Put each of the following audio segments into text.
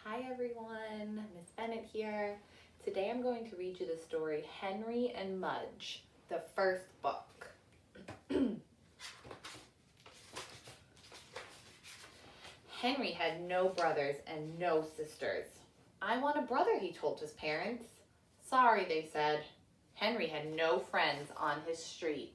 Hi everyone, Ms. Bennett here. Today I'm going to read you the story Henry and Mudge, the first book. Henry had no brothers and no sisters. I want a brother, he told his parents. Sorry, they said. Henry had no friends on his street.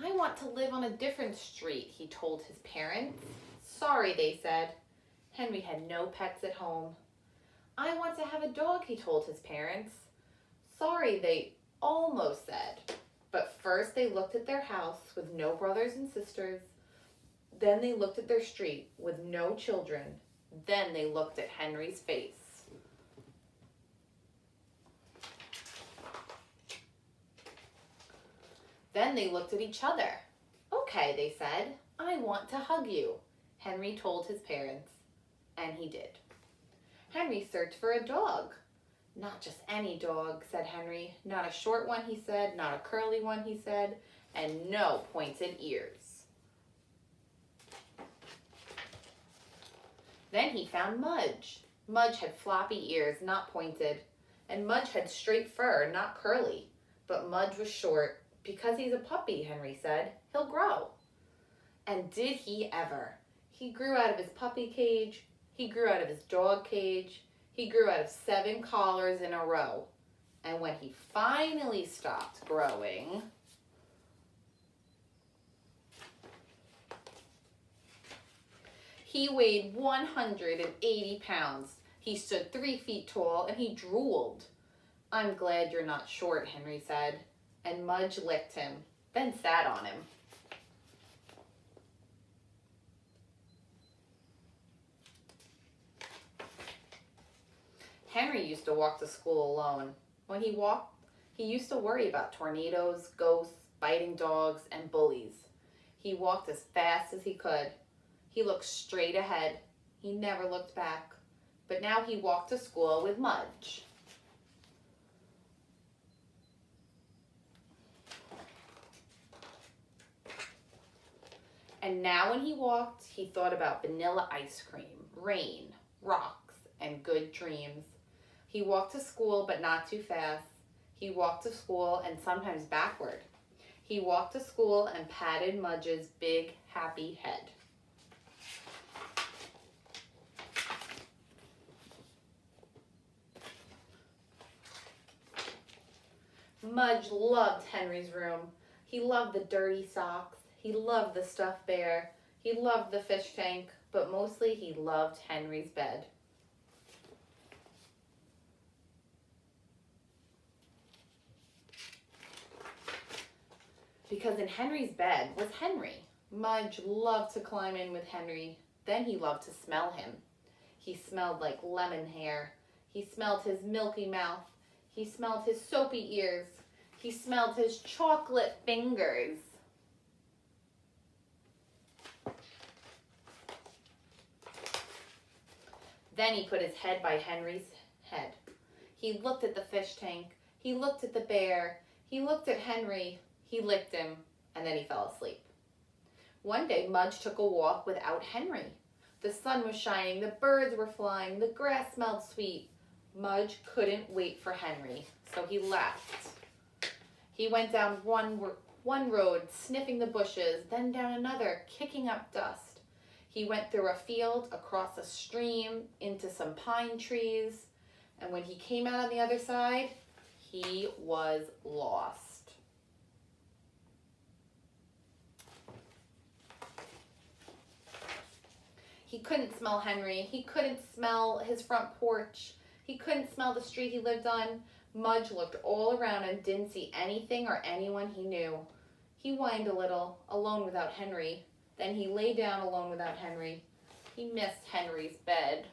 I want to live on a different street, he told his parents. Sorry, they said. Henry had no pets at home. I want to have a dog, he told his parents. Sorry, they almost said. But first they looked at their house with no brothers and sisters. Then they looked at their street with no children. Then they looked at Henry's face. Then they looked at each other. Okay, they said, I want to hug you, Henry told his parents, and he did. Henry searched for a dog. Not just any dog, said Henry. Not a short one, he said, not a curly one, he said, and no pointed ears. Then he found Mudge. Mudge had floppy ears, not pointed, and Mudge had straight fur, not curly, but Mudge was short. Because he's a puppy, Henry said, he'll grow. And did he ever? He grew out of his puppy cage. He grew out of his dog cage. He grew out of 7 collars in a row. And when he finally stopped growing, he weighed 180 pounds. He stood 3 feet tall and he drooled. I'm glad you're not short, Henry said. And Mudge licked him, then sat on him. Henry used to walk to school alone. When he walked, he used to worry about tornadoes, ghosts, biting dogs, and bullies. He walked as fast as he could. He looked straight ahead. He never looked back. But now he walked to school with Mudge. And now when he walked, he thought about vanilla ice cream, rain, rocks, and good dreams. He walked to school, but not too fast. He walked to school and sometimes backward. He walked to school and patted Mudge's big, happy head. Mudge loved Henry's room. He loved the dirty socks. He loved the stuffed bear. He loved the fish tank, but mostly he loved Henry's bed. Because in Henry's bed was Henry. Mudge loved to climb in with Henry. Then he loved to smell him. He smelled like lemon hair. He smelled his milky mouth. He smelled his soapy ears. He smelled his chocolate fingers. Then he put his head by Henry's head. He looked at the fish tank. He looked at the bear. He looked at Henry. He licked him, and then he fell asleep. One day, Mudge took a walk without Henry. The sun was shining. The birds were flying. The grass smelled sweet. Mudge couldn't wait for Henry, so he left. He went down one road, sniffing the bushes, then down another, kicking up dust. He went through a field, across a stream, into some pine trees, and when he came out on the other side, he was lost. He couldn't smell Henry. He couldn't smell his front porch. He couldn't smell the street he lived on. Mudge looked all around and didn't see anything or anyone he knew. He whined a little, alone without Henry. Then he lay down alone without Henry. He missed Henry's bed.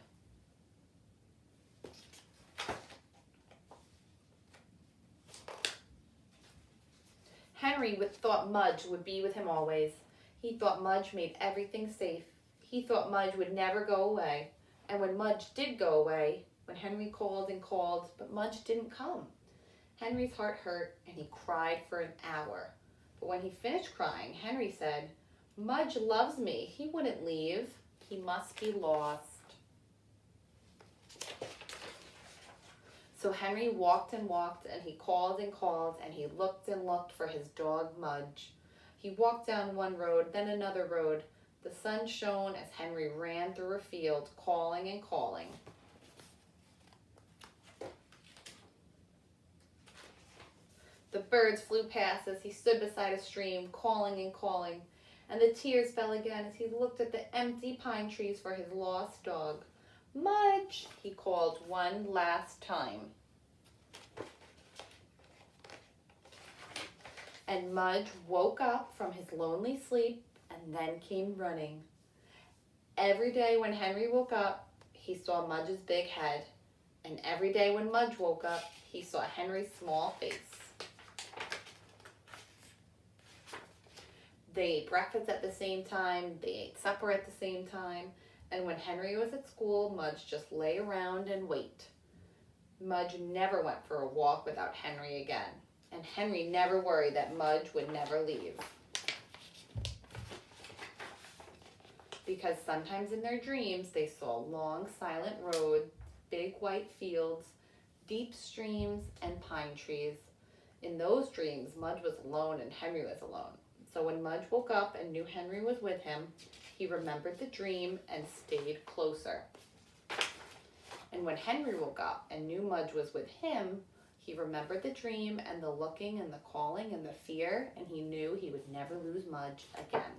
Henry thought Mudge would be with him always. He thought Mudge made everything safe. He thought Mudge would never go away. And when Mudge did go away, when Henry called and called, but Mudge didn't come, Henry's heart hurt and he cried for an hour. But when he finished crying, Henry said, Mudge loves me. He wouldn't leave. He must be lost. So Henry walked and walked, and he called and called, and he looked and looked for his dog Mudge. He walked down one road, then another road. The sun shone as Henry ran through a field, calling and calling. The birds flew past as he stood beside a stream, calling and calling, and the tears fell again as he looked at the empty pine trees for his lost dog. Mudge, he called one last time. And Mudge woke up from his lonely sleep and then came running. Every day when Henry woke up, he saw Mudge's big head. And every day when Mudge woke up, he saw Henry's small face. They ate breakfast at the same time, they ate supper at the same time, and when Henry was at school, Mudge just lay around and wait. Mudge never went for a walk without Henry again, and Henry never worried that Mudge would never leave. Because sometimes in their dreams, they saw long, silent roads, big white fields, deep streams, and pine trees. In those dreams, Mudge was alone and Henry was alone. So when Mudge woke up and knew Henry was with him, he remembered the dream and stayed closer. And when Henry woke up and knew Mudge was with him, he remembered the dream and the looking and the calling and the fear, and he knew he would never lose Mudge again.